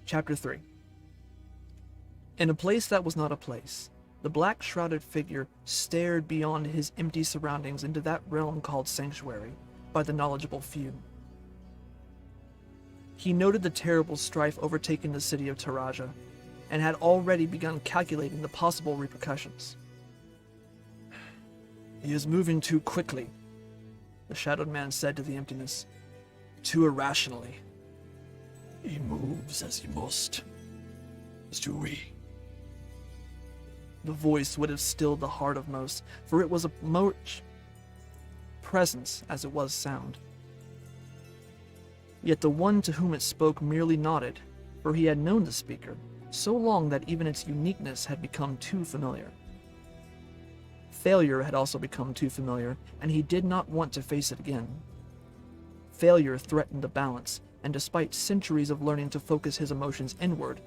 Chapter 3. In a place that was not a place, the black shrouded figure stared beyond his empty surroundings into that realm called Sanctuary by the knowledgeable few. He noted the terrible strife overtaking the city of Taraja, and had already begun calculating the possible repercussions. "He is moving too quickly," the shadowed man said to the emptiness. "Too irrationally." "He moves as he must. As do we." The voice would have stilled the heart of most, for it was a much presence as it was sound. Yet the one to whom it spoke merely nodded, for he had known the speaker so long that even its uniqueness had become too familiar. Failure had also become too familiar, and he did not want to face it again. Failure threatened the balance, and despite centuries of learning to focus his emotions inward,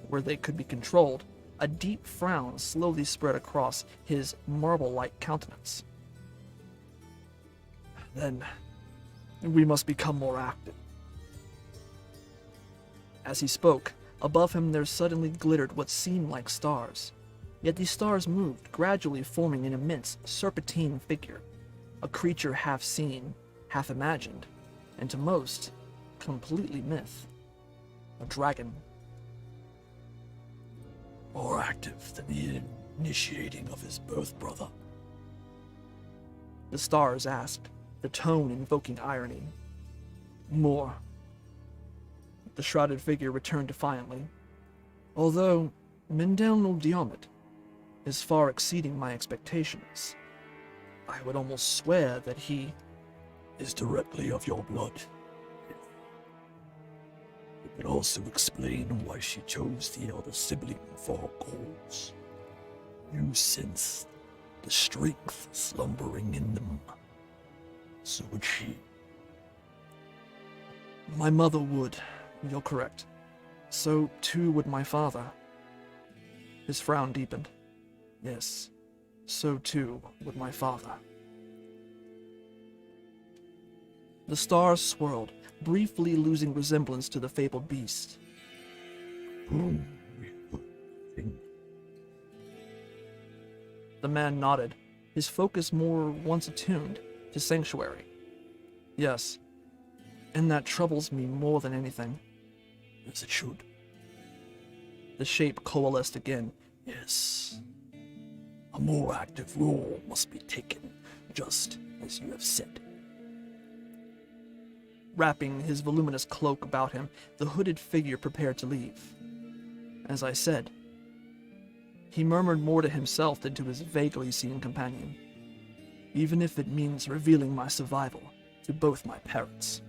where they could be controlled, a deep frown slowly spread across his marble-like countenance. "Then, we must become more active." As he spoke, above him there suddenly glittered what seemed like stars. Yet these stars moved, gradually forming an immense serpentine figure, a creature half seen, half imagined, and to most, completely myth. A dragon. "More active than the initiating of his birth brother," the stars asked, the tone invoking irony. "More," the shrouded figure returned defiantly. "Although Mendel no Diomet is far exceeding my expectations. I would almost swear that he "is directly of your blood. It would also explain why she chose the elder sibling for her goals. You sense the strength slumbering in them. So would she." My mother would, you're correct. So too would my father. His frown deepened. Yes, so too would my father. The stars swirled, briefly losing resemblance to the fabled beast. "Whom we would think." The man nodded, his focus more once attuned to Sanctuary. "Yes, and that troubles me more than anything." "As it should." The shape coalesced again. "Yes. A more active role must be taken, just as you have said." Wrapping his voluminous cloak about him, the hooded figure prepared to leave. As I said, he murmured more to himself than to his vaguely seen companion. "Even if it means revealing my survival to both my parents."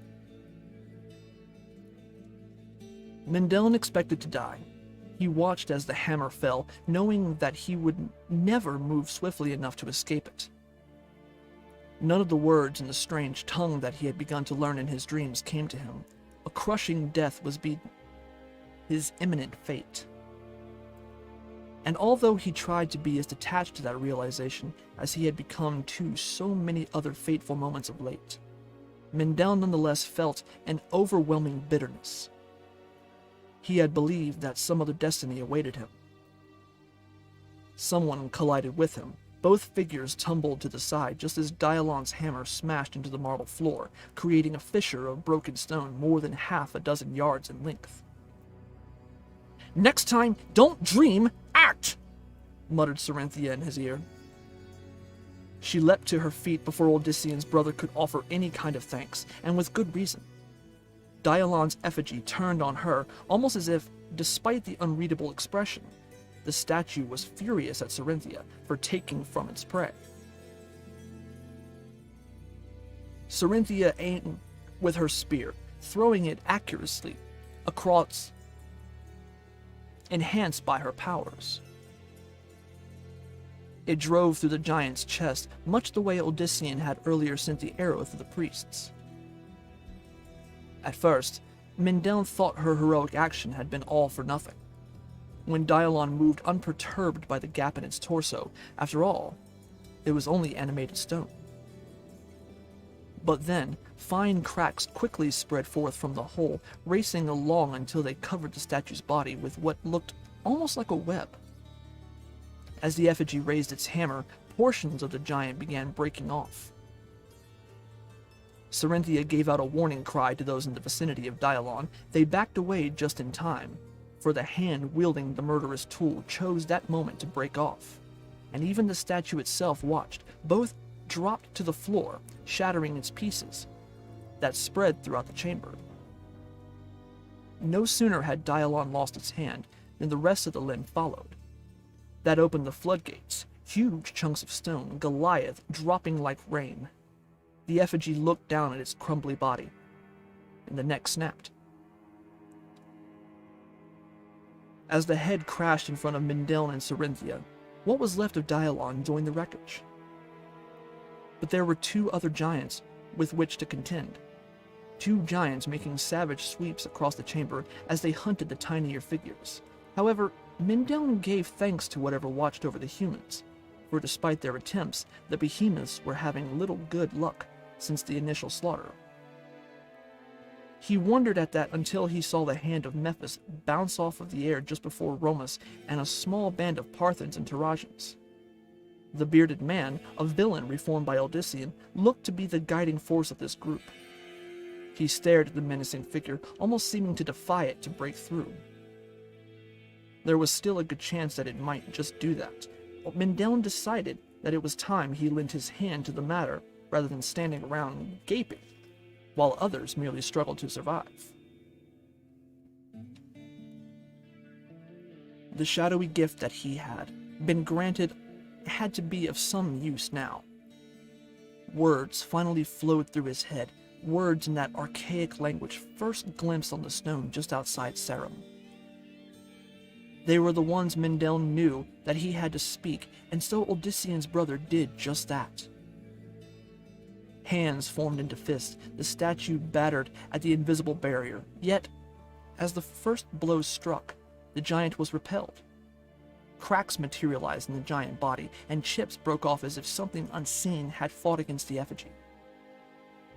Mendeln expected to die. He watched as the hammer fell, knowing that he would never move swiftly enough to escape it. None of the words in the strange tongue that he had begun to learn in his dreams came to him. A crushing death was his imminent fate. And although he tried to be as detached to that realization as he had become to so many other fateful moments of late, Mendel nonetheless felt an overwhelming bitterness. He had believed that some other destiny awaited him. Someone collided with him. Both figures tumbled to the side just as Dialon's hammer smashed into the marble floor, creating a fissure of broken stone more than half a dozen yards in length. "Next time, don't dream, act!" muttered Sarenthia in his ear. She leapt to her feet before Odyssean's brother could offer any kind of thanks, and with good reason. Dialon's effigy turned on her, almost as if, despite the unreadable expression, the statue was furious at Sarenthia for taking from its prey. Sarenthia aimed with her spear, throwing it accurately across, enhanced by her powers. It drove through the giant's chest, much the way Odyssean had earlier sent the arrow through the priest's. At first, Mendel thought her heroic action had been all for nothing. When Dialon moved unperturbed by the gap in its torso, after all, it was only animated stone. But then, Fine cracks quickly spread forth from the hole, racing along until they covered the statue's body with what looked almost like a web. As the effigy raised its hammer, portions of the giant began breaking off. Cerynthia gave out a warning cry to those in the vicinity of Dialon. They backed away just in time, for the hand wielding the murderous tool chose that moment to break off, and even the statue itself watched. Both dropped to the floor, shattering its pieces that spread throughout the chamber. No sooner had Dialon lost its hand than the rest of the limb followed. That opened the floodgates, huge chunks of stone, Goliath dropping like rain. The effigy looked down at its crumbly body, and the neck snapped. As the head crashed in front of Mindeln and Cerynthia, what was left of Dialon joined the wreckage. But there were two other giants with which to contend. Two giants making savage sweeps across the chamber as they hunted the tinier figures. However, Mindeln gave thanks to whatever watched over the humans, for despite their attempts, the behemoths were having little good luck since the initial slaughter. He wondered at that until he saw the hand of Mephis bounce off of the air just before Romus and a small band of Parthens and Tarasians. The bearded man, a villain reformed by Odyssean, looked to be the guiding force of this group. He stared at the menacing figure, almost seeming to defy it to break through. There was still a good chance that it might just do that, but Mindeln decided that it was time he lent his hand to the matter rather than standing around gaping, while others merely struggled to survive. The shadowy gift that he had been granted had to be of some use now. Words finally flowed through his head, words in that archaic language first glimpsed on the stone just outside Sarum. They were the ones Mindeln knew that he had to speak, and so Odyssean's brother did just that. Hands formed into fists, the statue battered at the invisible barrier, yet, as the first blow struck, the giant was repelled. Cracks materialized in the giant body, and chips broke off as if something unseen had fought against the effigy,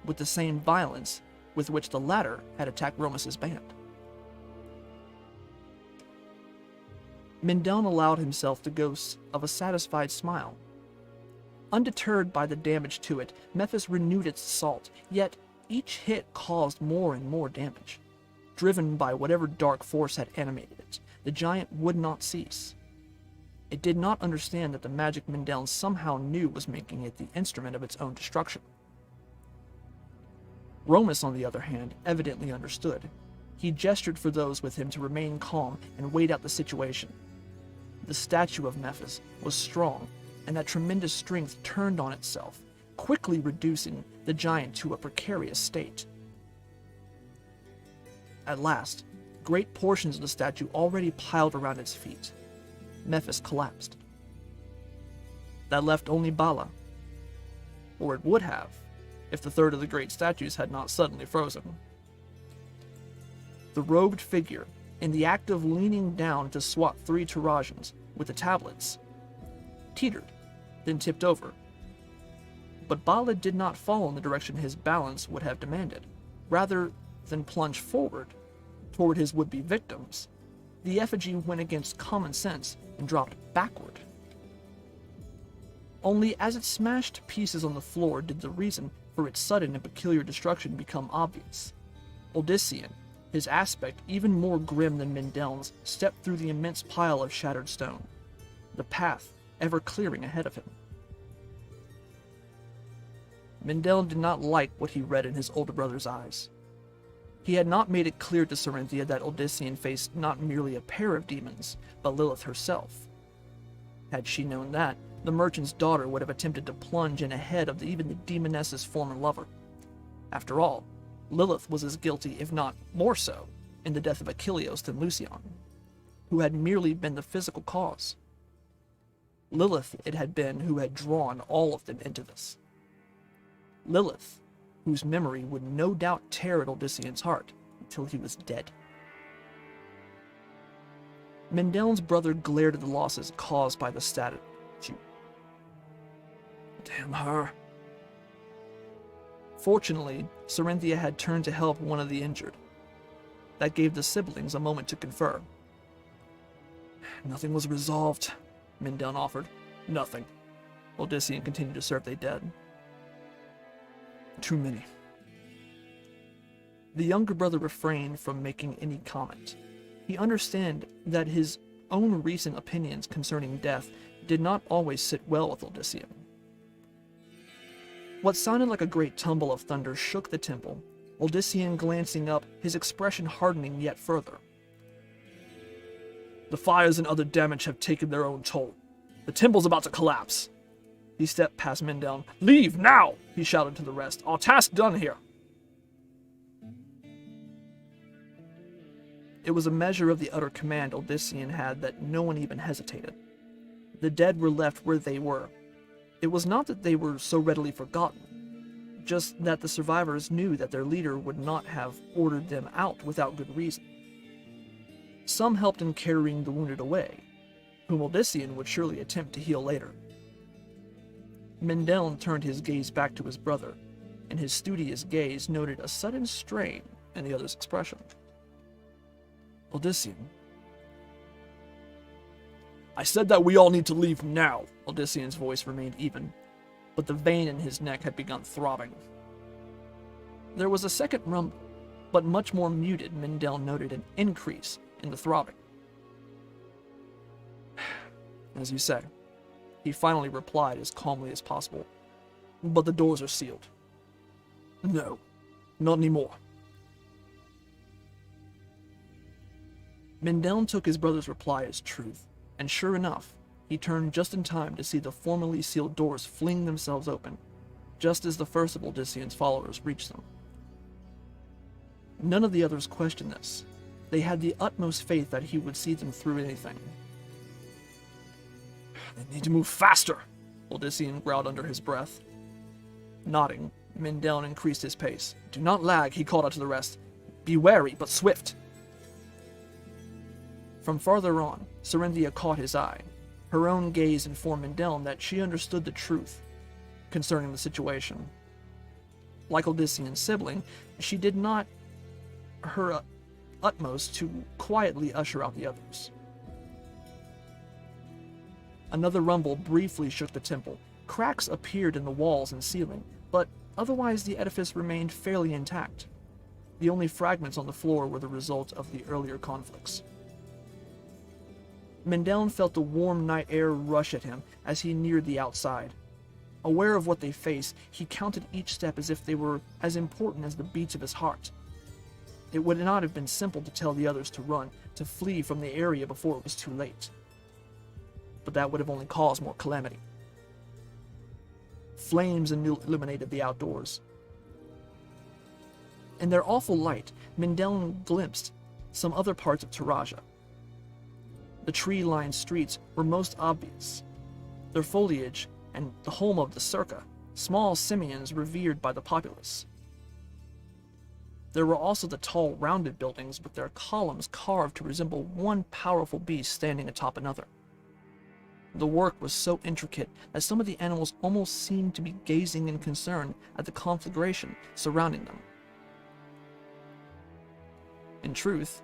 with the same violence with which the latter had attacked Romus's band. Mindeln allowed himself the ghosts of a satisfied smile. Undeterred by the damage to it, Mephis renewed its assault, yet each hit caused more and more damage. Driven by whatever dark force had animated it, the giant would not cease. It did not understand that the magic Mindeln somehow knew was making it the instrument of its own destruction. Romus, on the other hand, evidently understood. He gestured for those with him to remain calm and wait out the situation. The statue of Mephis was strong, and that tremendous strength turned on itself, quickly reducing the giant to a precarious state. At last, great portions of the statue already piled around its feet. Mephis collapsed. That left only Bala, or it would have, if the third of the great statues had not suddenly frozen. The robed figure, in the act of leaning down to swat 3 Tarasians with the tablets, teetered, then tipped over. But Bala did not fall in the direction his balance would have demanded. Rather than plunge forward toward his would-be victims, the effigy went against common sense and dropped backward. Only as it smashed to pieces on the floor did the reason for its sudden and peculiar destruction become obvious. Odyssean, his aspect even more grim than Mindeln's, stepped through the immense pile of shattered stone, the path ever clearing ahead of him. Mindeln did not like what he read in his older brother's eyes. He had not made it clear to Cerynthia that Odyssean faced not merely a pair of demons, but Lilith herself. Had she known that, the merchant's daughter would have attempted to plunge in ahead of even the demoness's former lover. After all, Lilith was as guilty, if not more so, in the death of Achilleos than Lucian, who had merely been the physical cause. Lilith it had been who had drawn all of them into this. Lilith, whose memory would no doubt tear at Odyssean's heart until he was dead. Mindeln's brother glared at the losses caused by the statue. Damn her. Fortunately, Sarinthia had turned to help one of the injured. That gave the siblings a moment to confer. Nothing was resolved, Mindel offered. Nothing. Odyssean continued to serve the dead. Too many. The younger brother refrained from making any comment. He understood that his own recent opinions concerning death did not always sit well with Odyssean. What sounded like a great tumble of thunder shook the temple, Odyssean glancing up, his expression hardening yet further. The fires and other damage have taken their own toll. The temple's about to collapse. He stepped past Mindel. Leave now, he shouted to the rest. Our task done here. It was a measure of the utter command Odyssean had that no one even hesitated. The dead were left where they were. It was not that they were so readily forgotten, just that the survivors knew that their leader would not have ordered them out without good reason. Some helped in carrying the wounded away, whom Odyssean would surely attempt to heal later. Mindel turned his gaze back to his brother, and his studious gaze noted a sudden strain in the other's expression. Odyssean. I said that we all need to leave now. Odyssean's voice remained even, but the vein in his neck had begun throbbing. There was a second rumble, but much more muted. Mindel noted an increase in the throbbing. As you say, he finally replied as calmly as possible. But the doors are sealed. No, not anymore. Mindel took his brother's reply as truth, and sure enough, he turned just in time to see the formerly sealed doors fling themselves open, just as the first of Odyssean's followers reached them. None of the others questioned this. They had the utmost faith that he would see them through anything. They need to move faster, Odyssean growled under his breath. Nodding, Mindel increased his pace. Do not lag, he called out to the rest. Be wary, but swift. From farther on, Sarinthia caught his eye. Her own gaze informed Mindel that she understood the truth concerning the situation. Like Odyssean's sibling, she did not her utmost to quietly usher out the others. Another rumble briefly shook the temple. Cracks appeared in the walls and ceiling, but otherwise the edifice remained fairly intact. The only fragments on the floor were the result of the earlier conflicts. Mindel felt the warm night air rush at him as he neared the outside. Aware of what they faced, he counted each step as if they were as important as the beats of his heart. It would not have been simple to tell the others to run, to flee from the area before it was too late. But that would have only caused more calamity. Flames illuminated the outdoors. In their awful light, Mindel glimpsed some other parts of Taraja. The tree-lined streets were most obvious. Their foliage and the home of the Circa, small simians revered by the populace. There were also the tall, rounded buildings with their columns carved to resemble one powerful beast standing atop another. The work was so intricate that some of the animals almost seemed to be gazing in concern at the conflagration surrounding them. In truth,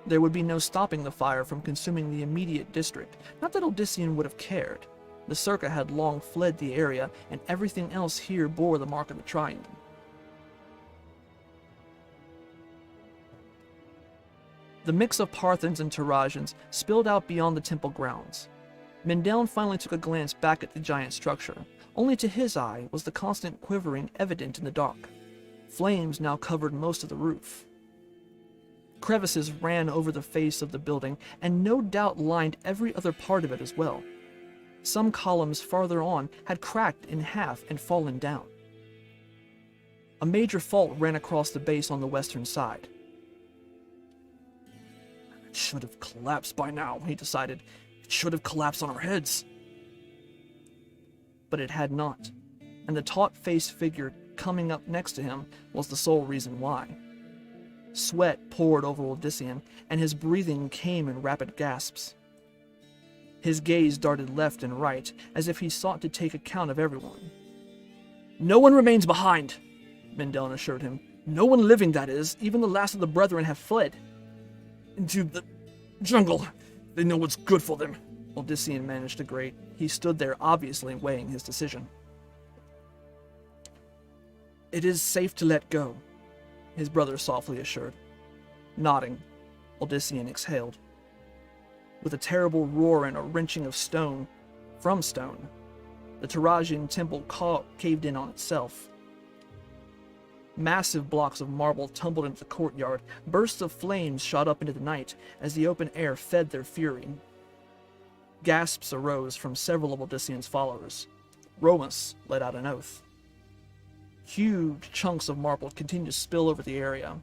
there would be no stopping the fire from consuming the immediate district. Not that Odyssean would have cared. The Circa had long fled the area, and everything else here bore the mark of the triangle. The mix of Parthans and Tarajans spilled out beyond the temple grounds. Mindel finally took a glance back at the giant structure. Only to his eye was the constant quivering evident in the dark. Flames now covered most of the roof. Crevices ran over the face of the building, and no doubt lined every other part of it as well. Some columns farther on had cracked in half and fallen down. A major fault ran across the base on the western side. It should have collapsed by now, he decided. It should have collapsed on our heads. But it had not, and the taut-faced figure coming up next to him was the sole reason why. Sweat poured over Odyssean, and his breathing came in rapid gasps. His gaze darted left and right, as if he sought to take account of everyone. No one remains behind, Mindellin assured him. No one living, that is. Even the last of the brethren have fled. Into the jungle. They know what's good for them. Odyssean managed to grate. He stood there, obviously weighing his decision. It is safe to let go, his brother softly assured. Nodding, Odyssean exhaled. With a terrible roar and a wrenching of stone from stone, the Tarajian temple caved in on itself. Massive blocks of marble tumbled into the courtyard. Bursts of flames shot up into the night as the open air fed their fury. Gasps arose from several of Odyssean's followers. Rowneth let out an oath. Huge chunks of marble continued to spill over the area,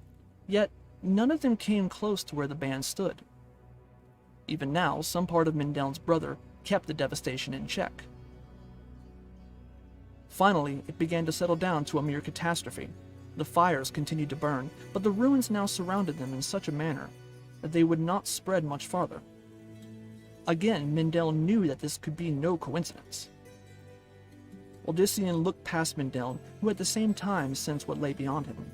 yet none of them came close to where the band stood. Even now, some part of Mindellin's brother kept the devastation in check. Finally, it began to settle down to a mere catastrophe. The fires continued to burn, but the ruins now surrounded them in such a manner that they would not spread much farther. Again, Mindellin knew that this could be no coincidence. Odyssean looked past Mindellin, who at the same time sensed what lay beyond him.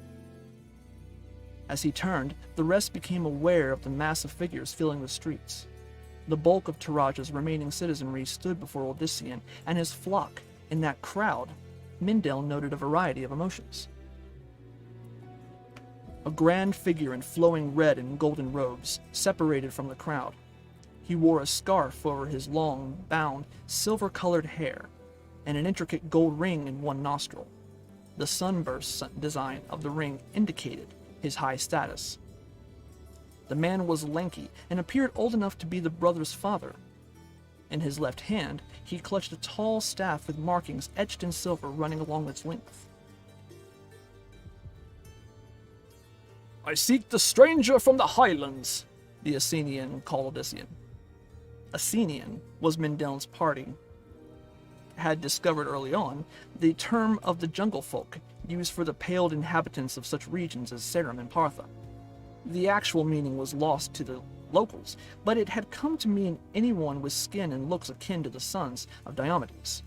As he turned, the rest became aware of the mass of figures filling the streets. The bulk of Taraja's remaining citizenry stood before Odyssean and his flock. In that crowd, Mindellin noted a variety of emotions. A grand figure in flowing red and golden robes separated from the crowd. He wore a scarf over his long, bound, silver-colored hair, and an intricate gold ring in one nostril. The sunburst design of the ring indicated his high status. The man was lanky and appeared old enough to be the brother's father. In his left hand, he clutched a tall staff with markings etched in silver running along its length. I seek the stranger from the highlands, the Athenian called Odyssean. Athenian was Mindellin's party had discovered early on, the term of the jungle folk used for the paled inhabitants of such regions as Serum and Partha. The actual meaning was lost to the locals, but it had come to mean anyone with skin and looks akin to the sons of Diomedes.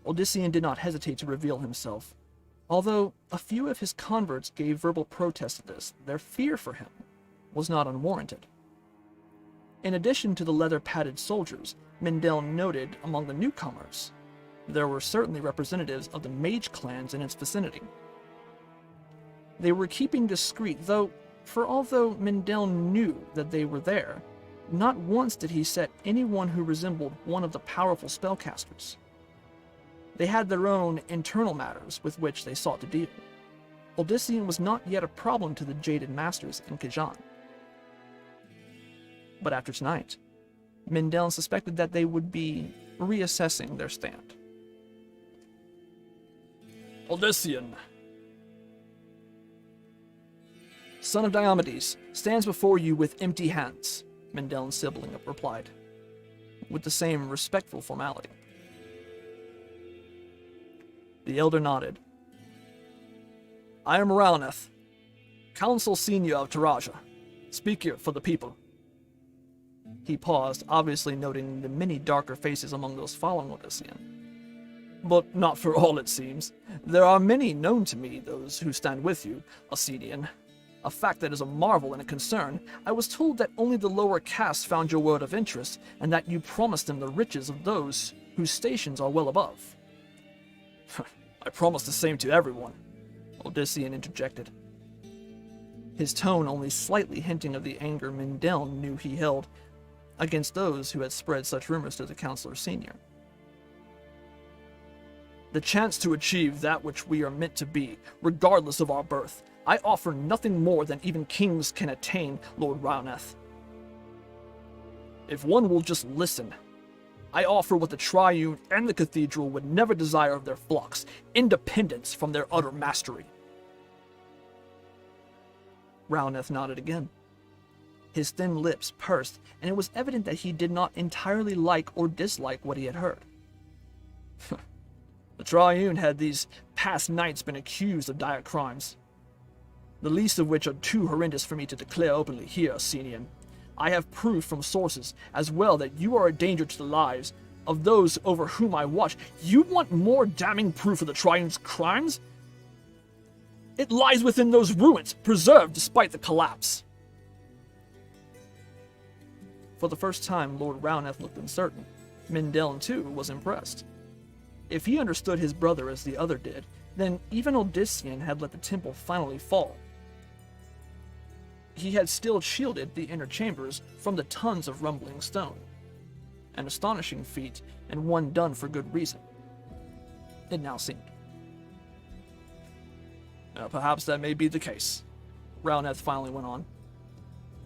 Odyssean did not hesitate to reveal himself. Although a few of his converts gave verbal protest to this, their fear for him was not unwarranted. In addition to the leather-padded soldiers, Mindellin noted among the newcomers, there were certainly representatives of the mage clans in its vicinity. They were keeping discreet, although Mindellin knew that they were there, not once did he set anyone who resembled one of the powerful spellcasters. They had their own internal matters with which they sought to deal. Odyssean was not yet a problem to the jaded masters in Kajan. But after tonight, Mindellin suspected that they would be reassessing their stand. Odyssean, son of Diomedes, stands before you with empty hands, Mindellin sibling replied, with the same respectful formality. The elder nodded. I am Rowneth, Council Senior of Taraja, speaker for the people. He paused, obviously noting the many darker faces among those following Odyssean. But not for all, it seems. There are many known to me, those who stand with you, Athenian. A fact that is a marvel and a concern. I was told that only the lower castes found your word of interest, and that you promised them the riches of those whose stations are well above. I promise the same to everyone, Odyssean interjected, his tone only slightly hinting of the anger Mindellin knew he held against those who had spread such rumors to the Counselor Senior. The chance to achieve that which we are meant to be, regardless of our birth. I offer nothing more than even kings can attain, Lord Rowneth. If one will just listen, I offer what the Triune and the Cathedral would never desire of their flocks, independence from their utter mastery. Rowneth nodded again. His thin lips pursed, and it was evident that he did not entirely like or dislike what he had heard. The Triune had these past nights been accused of dire crimes, the least of which are too horrendous for me to declare openly here, Senior. I have proof from sources as well that you are a danger to the lives of those over whom I watch. You want more damning proof of the Triune's crimes? It lies within those ruins, preserved despite the collapse. For the first time, Lord Rowneth looked uncertain. Mindelln, too, was impressed. If he understood his brother as the other did, then even Odyssean had let the temple finally fall. He had still shielded the inner chambers from the tons of rumbling stone. An astonishing feat, and one done for good reason. It now seemed. Perhaps that may be the case, Rowneth finally went on.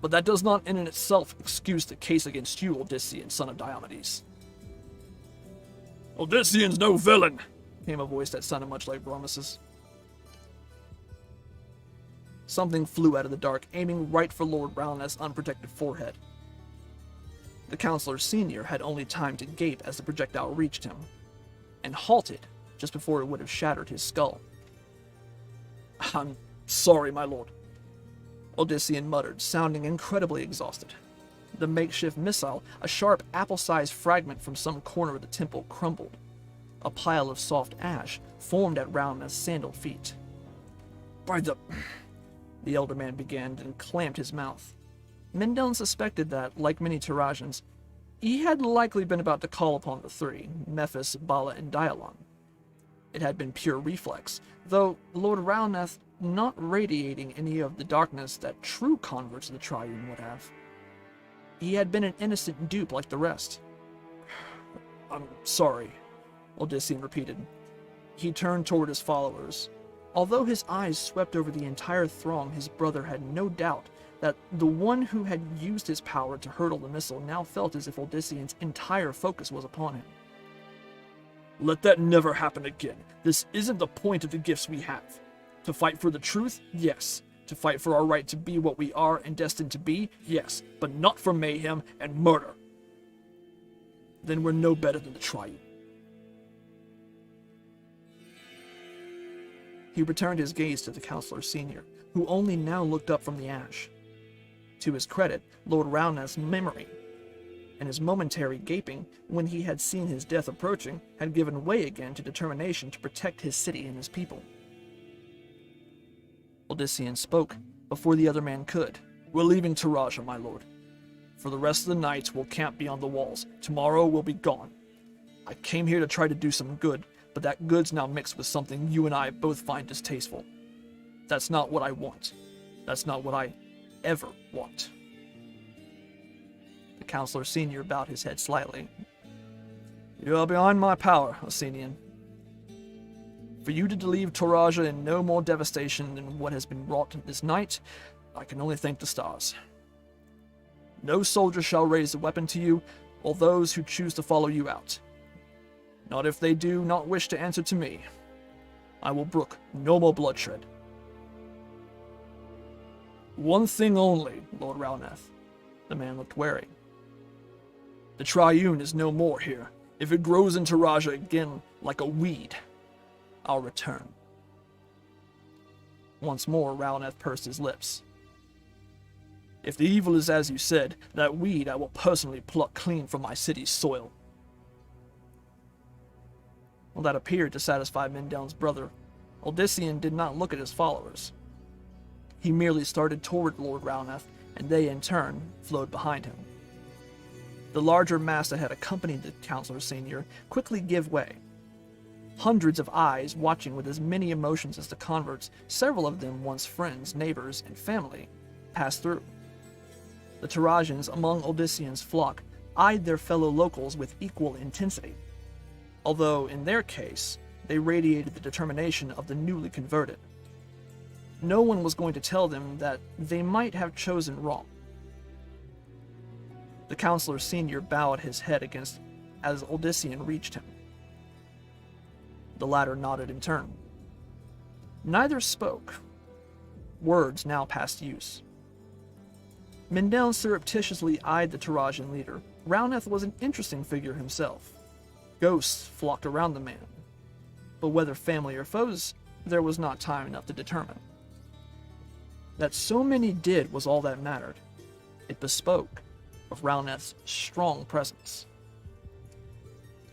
But that does not in itself excuse the case against you, Odyssean, son of Diomedes. Odyssean's no villain, came a voice that sounded much like Bromus's. Something flew out of the dark, aiming right for Lord Rowneth's unprotected forehead. The Counselor Senior had only time to gape as the projectile reached him, and halted just before it would have shattered his skull. I'm sorry, my lord, Odyssean muttered, sounding incredibly exhausted. The makeshift missile, a sharp apple-sized fragment from some corner of the temple, crumbled. A pile of soft ash formed at Rowneth's sandaled feet. By the elder man began and clamped his mouth. Mindelln suspected that, like many Tarasians, he had likely been about to call upon the three, Mephis, Bala, and Dialon. It had been pure reflex, though Lord Rowneth not radiating any of the darkness that true converts of the Triune would have. He had been an innocent dupe like the rest. I'm sorry, Odyssean repeated. He turned toward his followers. Although his eyes swept over the entire throng, his brother had no doubt that the one who had used his power to hurtle the missile now felt as if Odyssean's entire focus was upon him. Let that never happen again. This isn't the point of the gifts we have. To fight for the truth? Yes. To fight for our right to be what we are and destined to be? Yes. But not for mayhem and murder. Then we're no better than the Triune. He returned his gaze to the Counselor Senior, who only now looked up from the ash. To his credit, Lord Rowneth's memory and his momentary gaping when he had seen his death approaching had given way again to determination to protect his city and his people. Odyssean spoke before the other man could. We're leaving Taraja, my lord. For the rest of the night, we'll camp beyond the walls. Tomorrow, we'll be gone. I came here to try to do some good, but that good's now mixed with something you and I both find distasteful. That's not what I want. That's not what I ever want. The Counselor Senior bowed his head slightly. You are beyond my power, Osenian. For you to leave Taraja in no more devastation than what has been wrought this night, I can only thank the stars. No soldier shall raise a weapon to you, or those who choose to follow you out. Not if they do not wish to answer to me. I will brook no more bloodshed. One thing only, Lord Rowneth. The man looked wary. The Triune is no more here. If it grows in Taraja again like a weed, I'll return. Once more, Rowneth pursed his lips. If the evil is as you said, that weed I will personally pluck clean from my city's soil. Well, that appeared to satisfy Mindelln's brother. Odyssean did not look at his followers. He merely started toward Lord Rowneth, and they, in turn, flowed behind him. The larger mass that had accompanied the Counselor Senior quickly gave way. Hundreds of eyes watching with as many emotions as the converts, several of them once friends, neighbors, and family, passed through. The Tarasians among Odyssean's flock eyed their fellow locals with equal intensity, although in their case, they radiated the determination of the newly converted. No one was going to tell them that they might have chosen wrong. The Counselor Senior bowed his head against as Odyssean reached him. The latter nodded in turn. Neither spoke. Words now past use. Mindelln surreptitiously eyed the Tarasian leader. Rowneth was an interesting figure himself. Ghosts flocked around the man. But whether family or foes, there was not time enough to determine. That so many did was all that mattered. It bespoke of Rowneth's strong presence.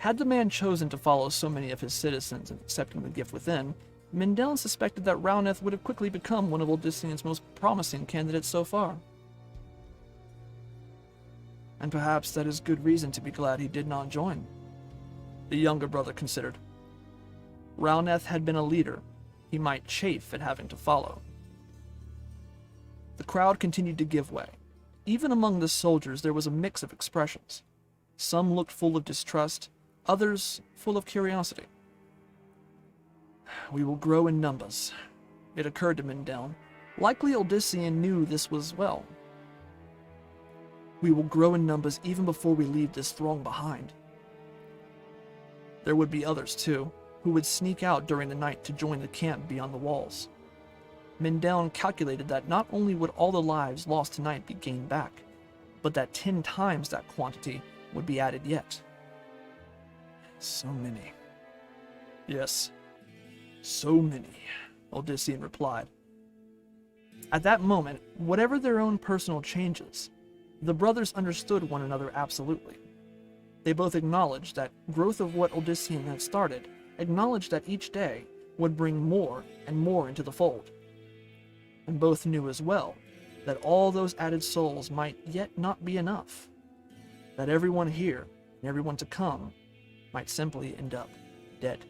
Had the man chosen to follow so many of his citizens in accepting the gift within, Mindellin suspected that Rowneth would have quickly become one of Odyssean's most promising candidates so far. And perhaps that is good reason to be glad he did not join, the younger brother considered. Rowneth had been a leader he might chafe at having to follow. The crowd continued to give way. Even among the soldiers there was a mix of expressions. Some looked full of distrust, others full of curiosity. We will grow in numbers, it occurred to Mindellin. Likely Odyssean knew this was well. We will grow in numbers even before we leave this throng behind. There would be others, too, who would sneak out during the night to join the camp beyond the walls. Mindellin calculated that not only would all the lives lost tonight be gained back, but that 10 times that quantity would be added yet. So many. Yes, so many, Odyssean replied. At that moment, whatever their own personal changes, the brothers understood one another absolutely. They both acknowledged that growth of what Odyssean had started, acknowledged that each day would bring more and more into the fold. And both knew as well that all those added souls might yet not be enough, that everyone here and everyone to come might simply end up dead.